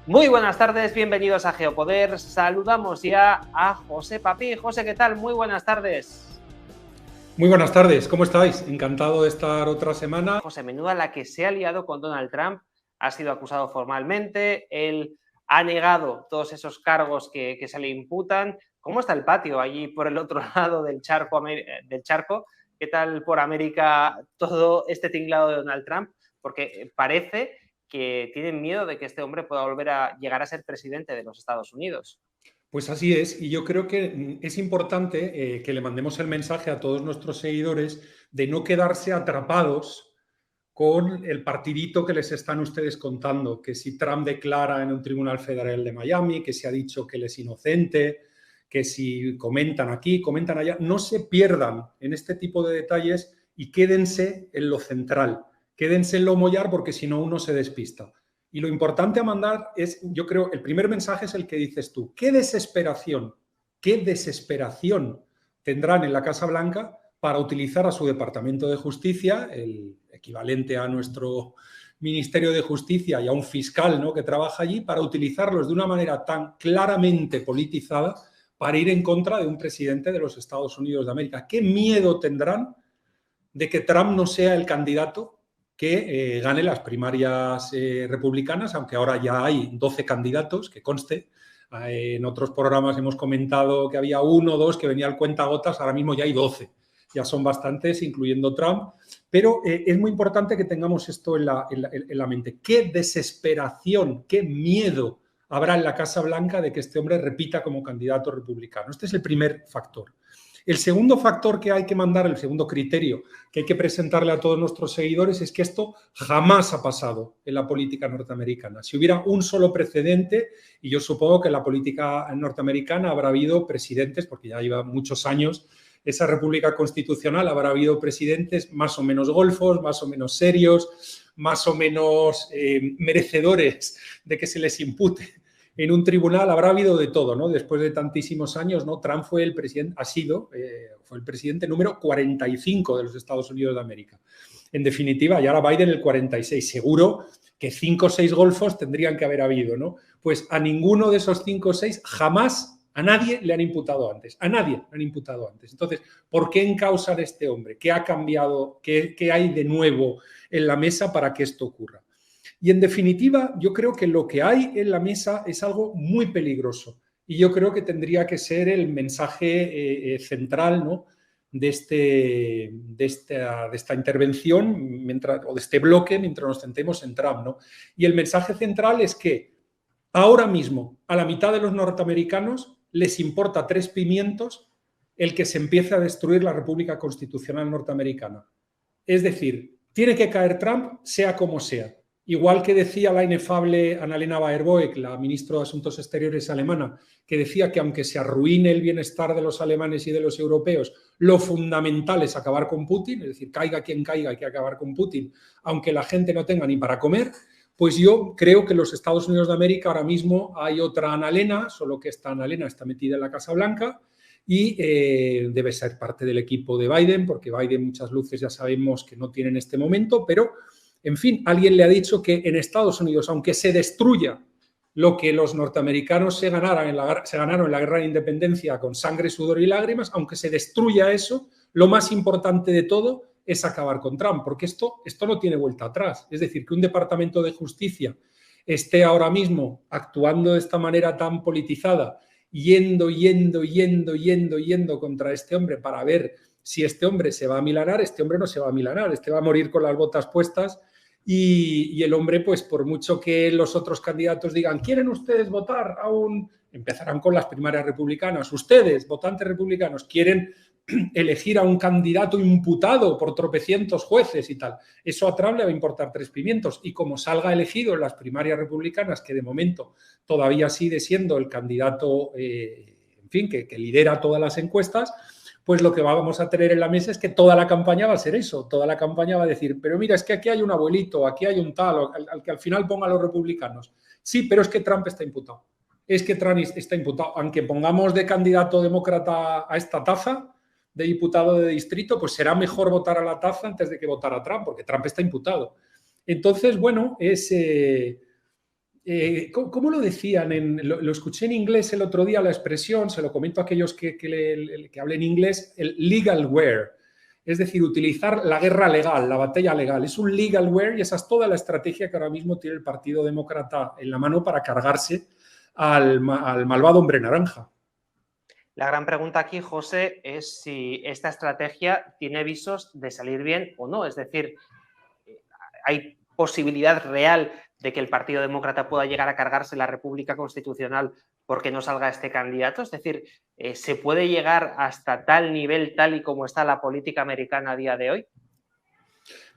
Muy buenas tardes, bienvenidos a Geopoder. Saludamos ya a José Papí. José, ¿qué tal? Muy buenas tardes. Muy buenas tardes, ¿cómo estáis? Encantado de estar otra semana. José, menuda la que se ha liado con Donald Trump. Ha sido acusado formalmente, él ha negado todos esos cargos que se le imputan. ¿Cómo está el patio allí por el otro lado del charco? ¿Qué tal por América todo este tinglado de Donald Trump? Porque parece que tienen miedo de que este hombre pueda volver a llegar a ser presidente de los Estados Unidos. Pues así es, y yo creo que es importante que le mandemos el mensaje a todos nuestros seguidores de no quedarse atrapados con el partidito que les están ustedes contando, que si Trump declara en un tribunal federal de Miami, que se ha dicho que él es inocente, que si comentan aquí, comentan allá, no se pierdan en este tipo de detalles y quédense en lo central, quédense en lo mollar porque si no uno se despista. Y lo importante a mandar es, yo creo, el primer mensaje es el que dices tú. Qué desesperación tendrán en la Casa Blanca para utilizar a su Departamento de Justicia, el equivalente a nuestro Ministerio de Justicia y a un fiscal, ¿no?, que trabaja allí, para utilizarlos de una manera tan claramente politizada para ir en contra de un presidente de los Estados Unidos de América. ¿Qué miedo tendrán de que Trump no sea el candidato que gane las primarias republicanas, aunque ahora ya hay 12 candidatos, que conste? En otros programas hemos comentado que había 1 o 2 que venía al cuentagotas, ahora mismo ya hay 12. Ya son bastantes, incluyendo Trump. Pero es muy importante que tengamos esto en la mente. Qué desesperación, qué miedo habrá en la Casa Blanca de que este hombre repita como candidato republicano. Este es el primer factor. El segundo factor que hay que mandar, el segundo criterio que hay que presentarle a todos nuestros seguidores es que esto jamás ha pasado en la política norteamericana. Si hubiera un solo precedente, y yo supongo que en la política norteamericana habrá habido presidentes, porque ya lleva muchos años esa república constitucional, habrá habido presidentes más o menos golfos, más o menos serios, más o menos merecedores de que se les impute en un tribunal. Habrá habido de todo, ¿no? Después de tantísimos años, ¿no? Trump fue el presidente, fue el presidente número 45 de los Estados Unidos de América. En definitiva, y ahora Biden el 46. Seguro que 5 o 6 golfos tendrían que haber habido, ¿no? Pues a ninguno de esos 5 o 6 jamás a nadie le han imputado antes. A nadie le han imputado antes. Entonces, ¿por qué encausar a este hombre? ¿Qué ha cambiado? ¿Qué hay de nuevo en la mesa para que esto ocurra? Y en definitiva, yo creo que lo que hay en la mesa es algo muy peligroso. Y yo creo que tendría que ser el mensaje central, ¿no?, de esta intervención o de este bloque mientras nos centremos en Trump, ¿no? Y el mensaje central es que ahora mismo a la mitad de los norteamericanos les importa 3 pimientos el que se empiece a destruir la República Constitucional norteamericana. Es decir, tiene que caer Trump sea como sea. Igual que decía la inefable Annalena Baerbock, la ministra de Asuntos Exteriores alemana, que decía que aunque se arruine el bienestar de los alemanes y de los europeos, lo fundamental es acabar con Putin, es decir, caiga quien caiga, hay que acabar con Putin, aunque la gente no tenga ni para comer. Pues yo creo que en los Estados Unidos de América ahora mismo hay otra Annalena, solo que esta Annalena está metida en la Casa Blanca y debe ser parte del equipo de Biden, porque Biden muchas luces ya sabemos que no tiene en este momento, pero en fin, alguien le ha dicho que en Estados Unidos, aunque se destruya lo que los norteamericanos se ganaron en la guerra de independencia con sangre, sudor y lágrimas, aunque se destruya eso, lo más importante de todo es acabar con Trump, porque esto no tiene vuelta atrás. Es decir, que un departamento de justicia esté ahora mismo actuando de esta manera tan politizada, yendo contra este hombre para ver si este hombre se va a amilanar. Este hombre no se va a amilanar, este va a morir con las botas puestas. Y el hombre, pues por mucho que los otros candidatos digan, ¿quieren ustedes votar a un...? Empezarán con las primarias republicanas. Ustedes, votantes republicanos, quieren elegir a un candidato imputado por tropecientos jueces y tal. Eso a Trump le va a importar 3 pimientos. Y como salga elegido en las primarias republicanas, que de momento todavía sigue siendo el candidato, en fin, que lidera todas las encuestas, pues lo que vamos a tener en la mesa es que toda la campaña va a ser eso. Toda la campaña va a decir, pero mira, es que aquí hay un abuelito, aquí hay un tal, al que al final ponga a los republicanos. Sí, pero es que Trump está imputado. Es que Trump está imputado. Aunque pongamos de candidato demócrata a esta taza de diputado de distrito, pues será mejor votar a la taza antes de que votar a Trump, porque Trump está imputado. Entonces, bueno, es ¿Cómo lo decían? Lo escuché en inglés el otro día, la expresión, se lo comento a aquellos que hablen inglés, el legal wear. Es decir, utilizar la guerra legal, la batalla legal. Es un legal wear y esa es toda la estrategia que ahora mismo tiene el Partido Demócrata en la mano para cargarse al malvado hombre naranja. La gran pregunta aquí, José, es si esta estrategia tiene visos de salir bien o no. Es decir, ¿hay posibilidad real de que el Partido Demócrata pueda llegar a cargarse la República Constitucional porque no salga este candidato? Es decir, ¿se puede llegar hasta tal nivel, tal y como está la política americana a día de hoy?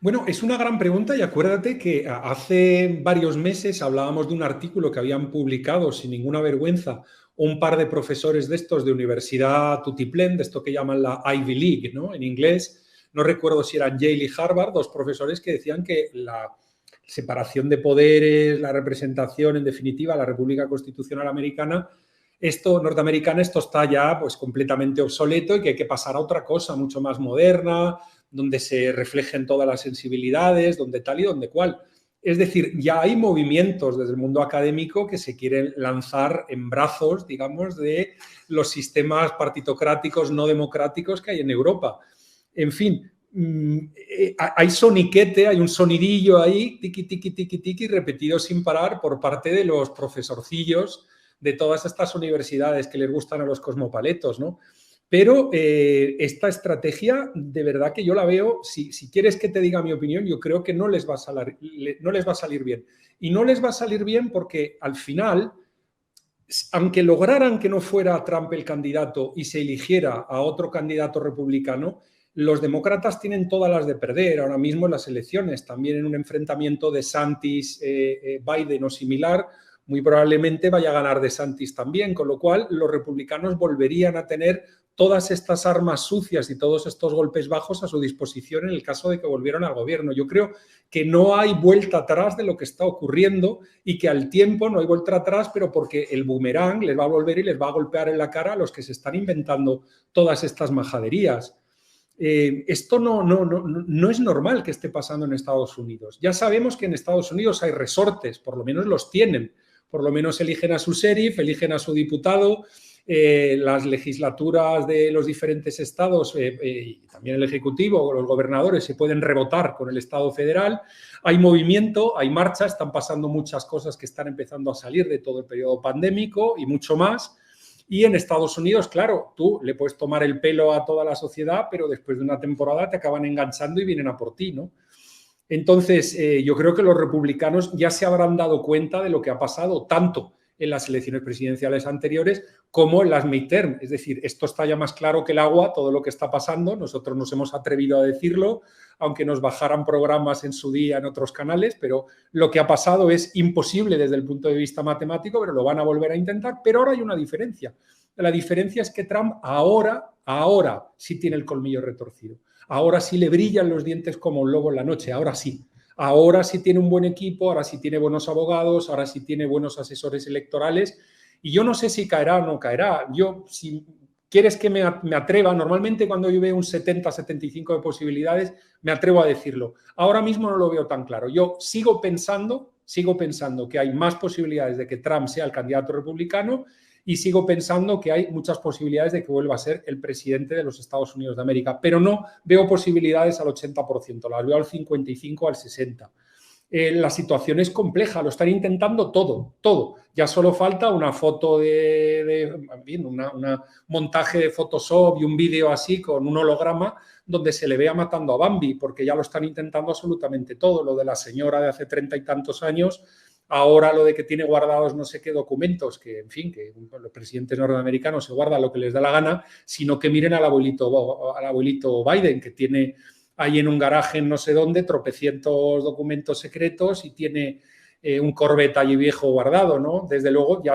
Bueno, es una gran pregunta y acuérdate que hace varios meses hablábamos de un artículo que habían publicado sin ninguna vergüenza un par de profesores de estos de Universidad Tutiplén, de esto que llaman la Ivy League, ¿no? En inglés, no recuerdo si eran Yale y Harvard, dos profesores que decían que la separación de poderes, la representación, en definitiva, la República Constitucional Americana, norteamericana, esto está ya pues completamente obsoleto y que hay que pasar a otra cosa mucho más moderna, donde se reflejen todas las sensibilidades, donde tal y donde cual. Es decir, ya hay movimientos desde el mundo académico que se quieren lanzar en brazos, digamos, de los sistemas partitocráticos no democráticos que hay en Europa. En fin, hay soniquete, hay un sonidillo ahí, tiqui, tiqui, tiqui, tiqui, repetido sin parar por parte de los profesorcillos de todas estas universidades que les gustan a los cosmopaletos, ¿no? Pero esta estrategia, de verdad que yo la veo, si quieres que te diga mi opinión, yo creo que no les va a salir bien. Y no les va a salir bien porque al final, aunque lograran que no fuera Trump el candidato y se eligiera a otro candidato republicano, los demócratas tienen todas las de perder ahora mismo en las elecciones, también en un enfrentamiento de DeSantis-Biden o similar. Muy probablemente vaya a ganar DeSantis también, con lo cual los republicanos volverían a tener todas estas armas sucias y todos estos golpes bajos a su disposición en el caso de que volvieran al gobierno. Yo creo que no hay vuelta atrás de lo que está ocurriendo y que al tiempo no hay vuelta atrás, pero porque el boomerang les va a volver y les va a golpear en la cara a los que se están inventando todas estas majaderías. Esto no es normal que esté pasando en Estados Unidos. Ya sabemos que en Estados Unidos hay resortes, por lo menos los tienen. Por lo menos eligen a su sheriff, eligen a su diputado, las legislaturas de los diferentes estados y también el ejecutivo o los gobernadores se pueden rebotar con el estado federal. Hay movimiento, hay marcha, están pasando muchas cosas que están empezando a salir de todo el periodo pandémico y mucho más. Y en Estados Unidos, claro, tú le puedes tomar el pelo a toda la sociedad, pero después de una temporada te acaban enganchando y vienen a por ti, ¿no? Entonces, yo creo que los republicanos ya se habrán dado cuenta de lo que ha pasado tanto en las elecciones presidenciales anteriores como en las midterm. Es decir, esto está ya más claro que el agua, todo lo que está pasando. Nosotros nos hemos atrevido a decirlo, aunque nos bajaran programas en su día en otros canales, pero lo que ha pasado es imposible desde el punto de vista matemático, pero lo van a volver a intentar. Pero ahora hay una diferencia. La diferencia es que Trump ahora sí tiene el colmillo retorcido. Ahora sí le brillan los dientes como un lobo en la noche, ahora sí. Ahora sí tiene un buen equipo, ahora sí tiene buenos abogados, ahora sí tiene buenos asesores electorales. Y yo no sé si caerá o no caerá. Yo, si quieres que me atreva, normalmente cuando yo veo un 70-75 de posibilidades, me atrevo a decirlo. Ahora mismo no lo veo tan claro. Yo sigo pensando que hay más posibilidades de que Trump sea el candidato republicano y sigo pensando que hay muchas posibilidades de que vuelva a ser el presidente de los Estados Unidos de América, pero no veo posibilidades al 80%, las veo al 55%, al 60%. La situación es compleja, lo están intentando todo. Ya solo falta una foto un montaje de Photoshop y un vídeo así con un holograma donde se le vea matando a Bambi, porque ya lo están intentando absolutamente todo. Lo de la señora de hace 30 y tantos años, ahora lo de que tiene guardados no sé qué documentos, que en fin, que los presidentes norteamericanos se guardan lo que les da la gana, sino que miren al abuelito Biden, que tiene ahí en un garaje en no sé dónde tropecientos documentos secretos y tiene un Corvette allí viejo guardado, ¿no? Desde luego ya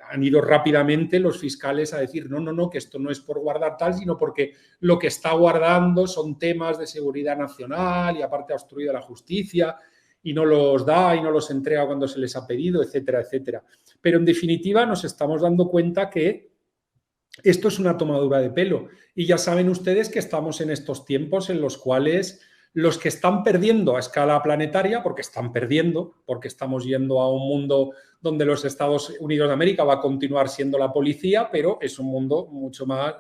han ido rápidamente los fiscales a decir no, que esto no es por guardar tal, sino porque lo que está guardando son temas de seguridad nacional y aparte ha obstruido la justicia y no los da y no los entrega cuando se les ha pedido, etcétera, etcétera. Pero en definitiva nos estamos dando cuenta que esto es una tomadura de pelo y ya saben ustedes que estamos en estos tiempos en los cuales los que están perdiendo a escala planetaria, porque están perdiendo, porque estamos yendo a un mundo donde los Estados Unidos de América va a continuar siendo la policía, pero es un mundo mucho más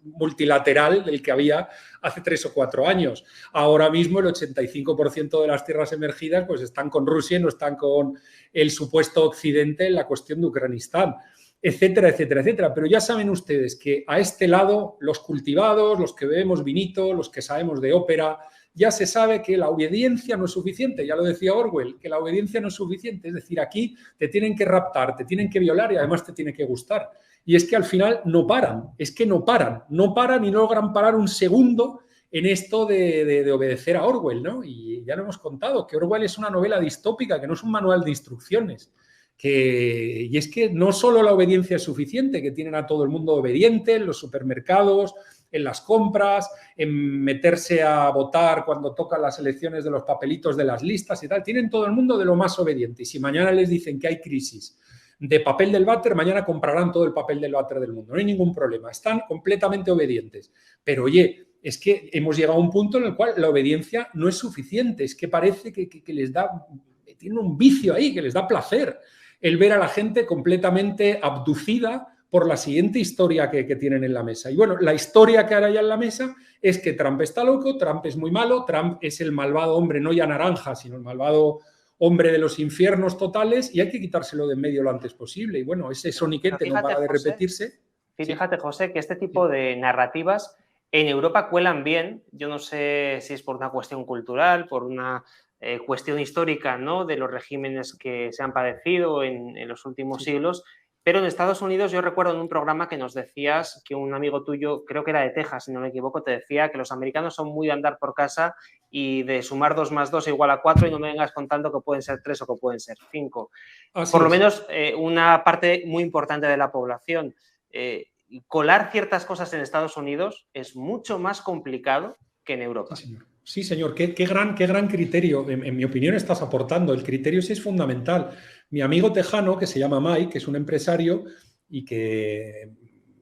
multilateral del que había hace 3 o 4 años. Ahora mismo el 85% de las tierras emergidas pues están con Rusia y no están con el supuesto Occidente en la cuestión de Ucranistán, etcétera, etcétera, etcétera. Pero ya saben ustedes que a este lado, los cultivados, los que bebemos vinito, los que sabemos de ópera, ya se sabe que la obediencia no es suficiente. Ya lo decía Orwell, que la obediencia no es suficiente. Es decir, aquí te tienen que raptar, te tienen que violar y además te tiene que gustar. Y es que al final no paran, es que no paran y no logran parar un segundo en esto de obedecer a Orwell, ¿no? Y ya lo hemos contado, que Orwell es una novela distópica, que no es un manual de instrucciones. Y es que no solo la obediencia es suficiente, que tienen a todo el mundo obediente en los supermercados, en las compras, en meterse a votar cuando tocan las elecciones de los papelitos de las listas y tal. Tienen todo el mundo de lo más obediente. Y si mañana les dicen que hay crisis de papel del váter, mañana comprarán todo el papel del váter del mundo. No hay ningún problema. Están completamente obedientes. Pero oye, es que hemos llegado a un punto en el cual la obediencia no es suficiente. Es que parece que les da, tienen un vicio ahí, que les da placer el ver a la gente completamente abducida por la siguiente historia que tienen en la mesa. Y bueno, la historia que ahora ya en la mesa es que Trump está loco, Trump es muy malo, Trump es el malvado hombre, no ya naranja, sino el malvado hombre de los infiernos totales, y hay que quitárselo de en medio lo antes posible. Y bueno, ese soniquete no para de repetirse. Fíjate, José, que este tipo de narrativas en Europa cuelan bien. Yo no sé si es por una cuestión cultural, por una cuestión histórica, ¿no?, de los regímenes que se han padecido en los últimos siglos. Pero en Estados Unidos yo recuerdo en un programa que nos decías que un amigo tuyo, creo que era de Texas, si no me equivoco, te decía que los americanos son muy de andar por casa y de sumar 2 más 2 igual a 4 y no me vengas contando que pueden ser 3 o que pueden ser 5. Por lo menos una parte muy importante de la población. Colar ciertas cosas en Estados Unidos es mucho más complicado que en Europa. Sí, señor. Sí, señor. Qué gran criterio. En mi opinión estás aportando. El criterio sí es fundamental. Mi amigo tejano, que se llama Mike, que es un empresario y que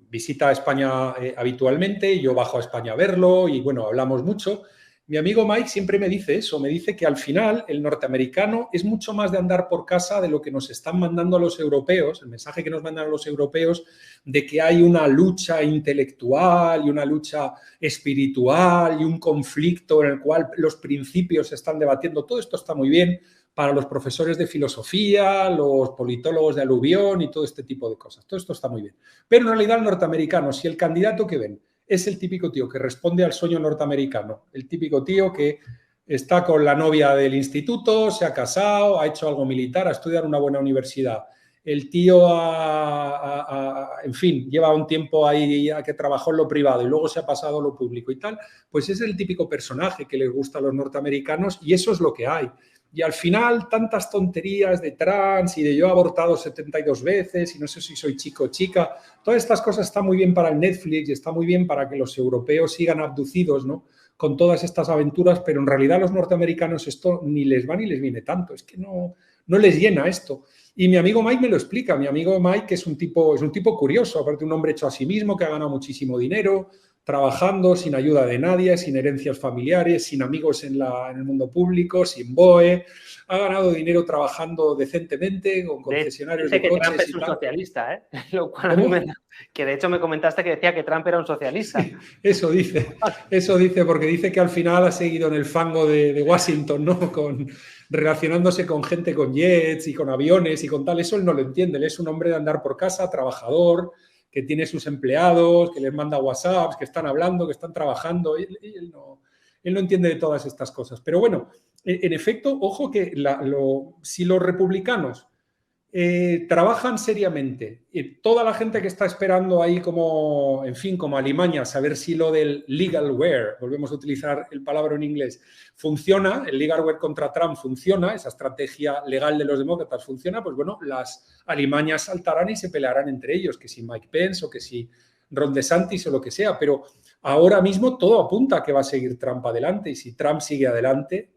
visita España habitualmente, y yo bajo a España a verlo y bueno, hablamos mucho. Mi amigo Mike siempre me dice eso, me dice que al final el norteamericano es mucho más de andar por casa de lo que nos están mandando a los europeos, el mensaje que nos mandan a los europeos de que hay una lucha intelectual y una lucha espiritual y un conflicto en el cual los principios se están debatiendo. Todo esto está muy bien para los profesores de filosofía, los politólogos de aluvión y todo este tipo de cosas. Todo esto está muy bien. Pero en realidad el norteamericano, si el candidato que ven es el típico tío que responde al sueño norteamericano, el típico tío que está con la novia del instituto, se ha casado, ha hecho algo militar, ha estudiado en una buena universidad. El tío, en fin, lleva un tiempo ahí que trabajó en lo privado y luego se ha pasado a lo público y tal, pues es el típico personaje que les gusta a los norteamericanos y eso es lo que hay. Y al final, tantas tonterías de trans y de yo he abortado 72 veces y no sé si soy chico o chica, todas estas cosas están muy bien para el Netflix y está muy bien para que los europeos sigan abducidos, ¿no?, con todas estas aventuras, pero en realidad a los norteamericanos esto ni les va ni les viene tanto, es que no les llena esto. Y mi amigo Mike me lo explica. Mi amigo Mike es un tipo curioso, aparte un hombre hecho a sí mismo, que ha ganado muchísimo dinero, trabajando sin ayuda de nadie, sin herencias familiares, sin amigos en el mundo público, sin BOE. Ha ganado dinero trabajando decentemente con concesionarios de coches. Trump es un socialista, ¿eh? Lo cual que de hecho me comentaste que decía que Trump era un socialista. Eso dice, porque dice que al final ha seguido en el fango de Washington, ¿no?, relacionándose con gente con jets y con aviones y con tal. Eso él no lo entiende. Él es un hombre de andar por casa, trabajador, que tiene sus empleados, que les manda WhatsApps, que están hablando, que están trabajando. Él no entiende de todas estas cosas. Pero bueno, en efecto, ojo que si los republicanos trabajan seriamente, toda la gente que está esperando ahí como alimañas a ver si lo del legalware, volvemos a utilizar el palabra en inglés, funciona, el legalware contra Trump funciona, esa estrategia legal de los demócratas funciona, pues bueno, las alimañas saltarán y se pelearán entre ellos, que si Mike Pence o que si Ron DeSantis o lo que sea, pero ahora mismo todo apunta a que va a seguir Trump adelante y si Trump sigue adelante,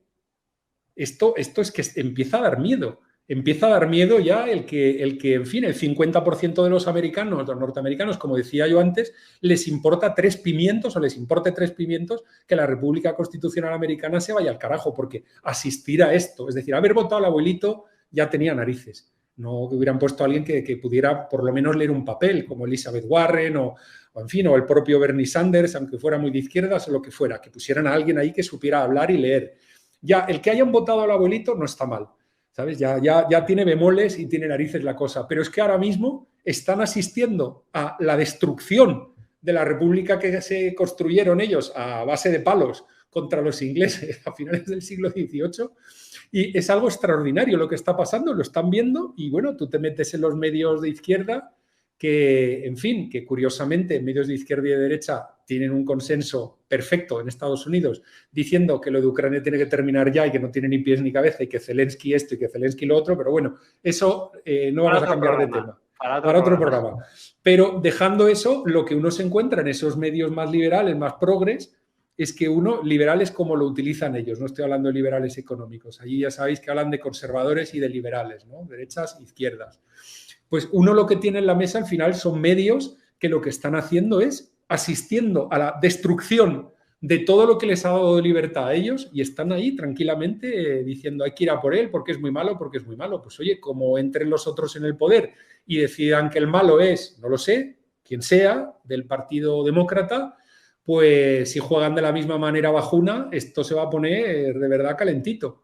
esto es que empieza a dar miedo. empieza a dar miedo ya el que, en fin, el 50% de los americanos, los norteamericanos, como decía yo antes, les importa 3 pimientos o les importe 3 pimientos que la República Constitucional Americana se vaya al carajo, porque asistir a esto, es decir, haber votado al abuelito ya tenía narices. No que hubieran puesto a alguien que pudiera por lo menos leer un papel, como Elizabeth Warren o en fin, o el propio Bernie Sanders, aunque fuera muy de izquierdas o lo que fuera, que pusieran a alguien ahí que supiera hablar y leer. Ya, el que hayan votado al abuelito no está mal, ¿sabes? Ya tiene bemoles y tiene narices la cosa, pero es que ahora mismo están asistiendo a la destrucción de la república que se construyeron ellos a base de palos contra los ingleses a finales del siglo XVIII. Y es algo extraordinario lo que está pasando, lo están viendo y bueno, tú te metes en los medios de izquierda que, en fin, que curiosamente medios de izquierda y de derecha tienen un consenso perfecto en Estados Unidos diciendo que lo de Ucrania tiene que terminar ya y que no tiene ni pies ni cabeza y que Zelensky esto y que Zelensky lo otro, pero bueno, eso no vamos a cambiar de tema. Para otro programa. Pero dejando eso, lo que uno se encuentra en esos medios más liberales, más progres, es que uno, liberales como lo utilizan ellos, no estoy hablando de liberales económicos, allí ya sabéis que hablan de conservadores y de liberales, ¿no? Derechas, izquierdas. Pues uno lo que tiene en la mesa al final son medios que lo que están haciendo es asistiendo a la destrucción de todo lo que les ha dado libertad a ellos y están ahí tranquilamente diciendo hay que ir a por él porque es muy malo, porque es muy malo. Pues oye, como entren los otros en el poder y decidan que el malo es, no lo sé, quien sea, del Partido Demócrata, pues si juegan de la misma manera bajuna, esto se va a poner de verdad calentito.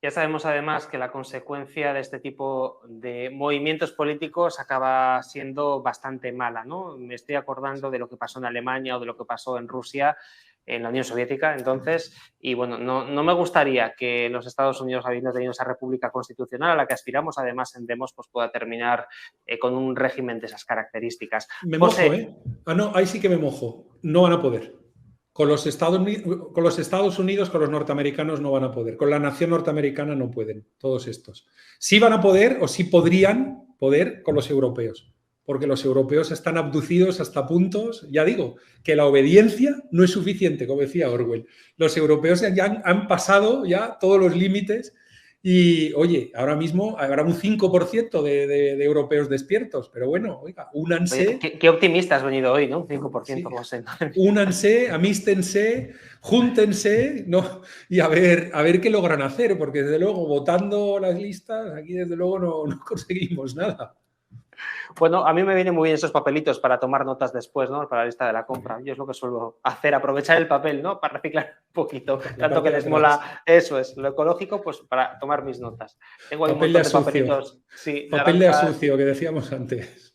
Ya sabemos además que la consecuencia de este tipo de movimientos políticos acaba siendo bastante mala, ¿no? Me estoy acordando de lo que pasó en Alemania o de lo que pasó en Rusia, en la Unión Soviética, entonces, y bueno, no me gustaría que los Estados Unidos, habiendo tenido esa república constitucional a la que aspiramos, además en Demos, pues pueda terminar con un régimen de esas características. Me mojo, ¿eh? Ah, no, ahí sí que me mojo. No van a poder. Con los Estados Unidos, con los norteamericanos no van a poder. Con la nación norteamericana no pueden, todos estos. Sí van a poder o sí podrían poder con los europeos, porque los europeos están abducidos hasta puntos, ya digo, que la obediencia no es suficiente, como decía Orwell. Los europeos ya han pasado ya todos los límites y, oye, ahora mismo habrá un 5% de europeos despiertos, pero bueno, oiga, únanse. Oye, qué optimista has venido hoy, ¿no? 5%, sí. José. Únanse, amístense, júntense, ¿no? Y a ver qué logran hacer, porque desde luego, votando las listas, aquí desde luego no conseguimos nada. Bueno, a mí me vienen muy bien esos papelitos para tomar notas después, ¿no? Para la lista de la compra. Yo es lo que suelo hacer, aprovechar el papel, ¿no? Para reciclar un poquito. Tanto que les mola, eso es, lo ecológico, pues para tomar mis notas. Tengo ahí un montón de papelitos. Sí, papel de asucio, que decíamos antes.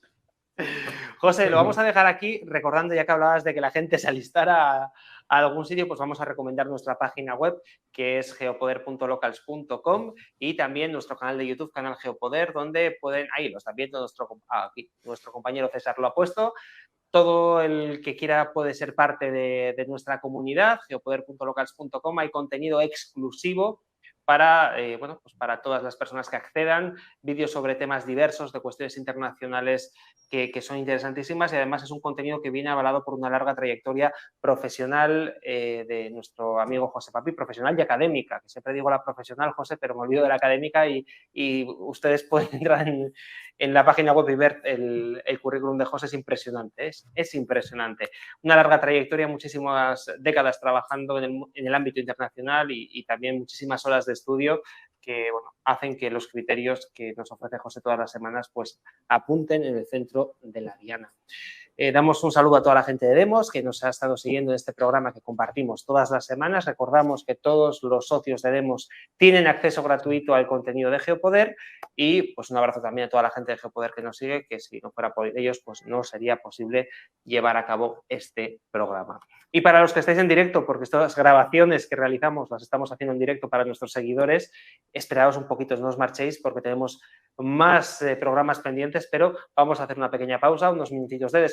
José, lo vamos a dejar aquí, recordando, ya que hablabas de que la gente se alistara a algún sitio, pues vamos a recomendar nuestra página web, que es geopoder.locals.com, y también nuestro canal de YouTube, Canal Geopoder, donde pueden, ahí lo están viendo, nuestro compañero César lo ha puesto. Todo el que quiera puede ser parte de nuestra comunidad, geopoder.locals.com, hay contenido exclusivo para, bueno, pues para todas las personas que accedan, vídeos sobre temas diversos de cuestiones internacionales que son interesantísimas, y además es un contenido que viene avalado por una larga trayectoria profesional de nuestro amigo José Papi, profesional y académica, que siempre digo la profesional, José, pero me olvido de la académica, y ustedes pueden entrar en la página web y ver el currículum de José. Es impresionante, es impresionante. Una larga trayectoria, muchísimas décadas trabajando en el ámbito internacional y también muchísimas horas de estudio que, bueno, hacen que los criterios que nos ofrece José todas las semanas pues apunten en el centro de la diana. Damos un saludo a toda la gente de Demos que nos ha estado siguiendo en este programa que compartimos todas las semanas. Recordamos que todos los socios de Demos tienen acceso gratuito al contenido de Geopoder, y pues un abrazo también a toda la gente de Geopoder que nos sigue, que si no fuera por ellos pues no sería posible llevar a cabo este programa. Y para los que estáis en directo, porque estas grabaciones que realizamos las estamos haciendo en directo para nuestros seguidores, esperaos un poquito, no os marchéis porque tenemos más programas pendientes, pero vamos a hacer una pequeña pausa, unos minutitos de descanso.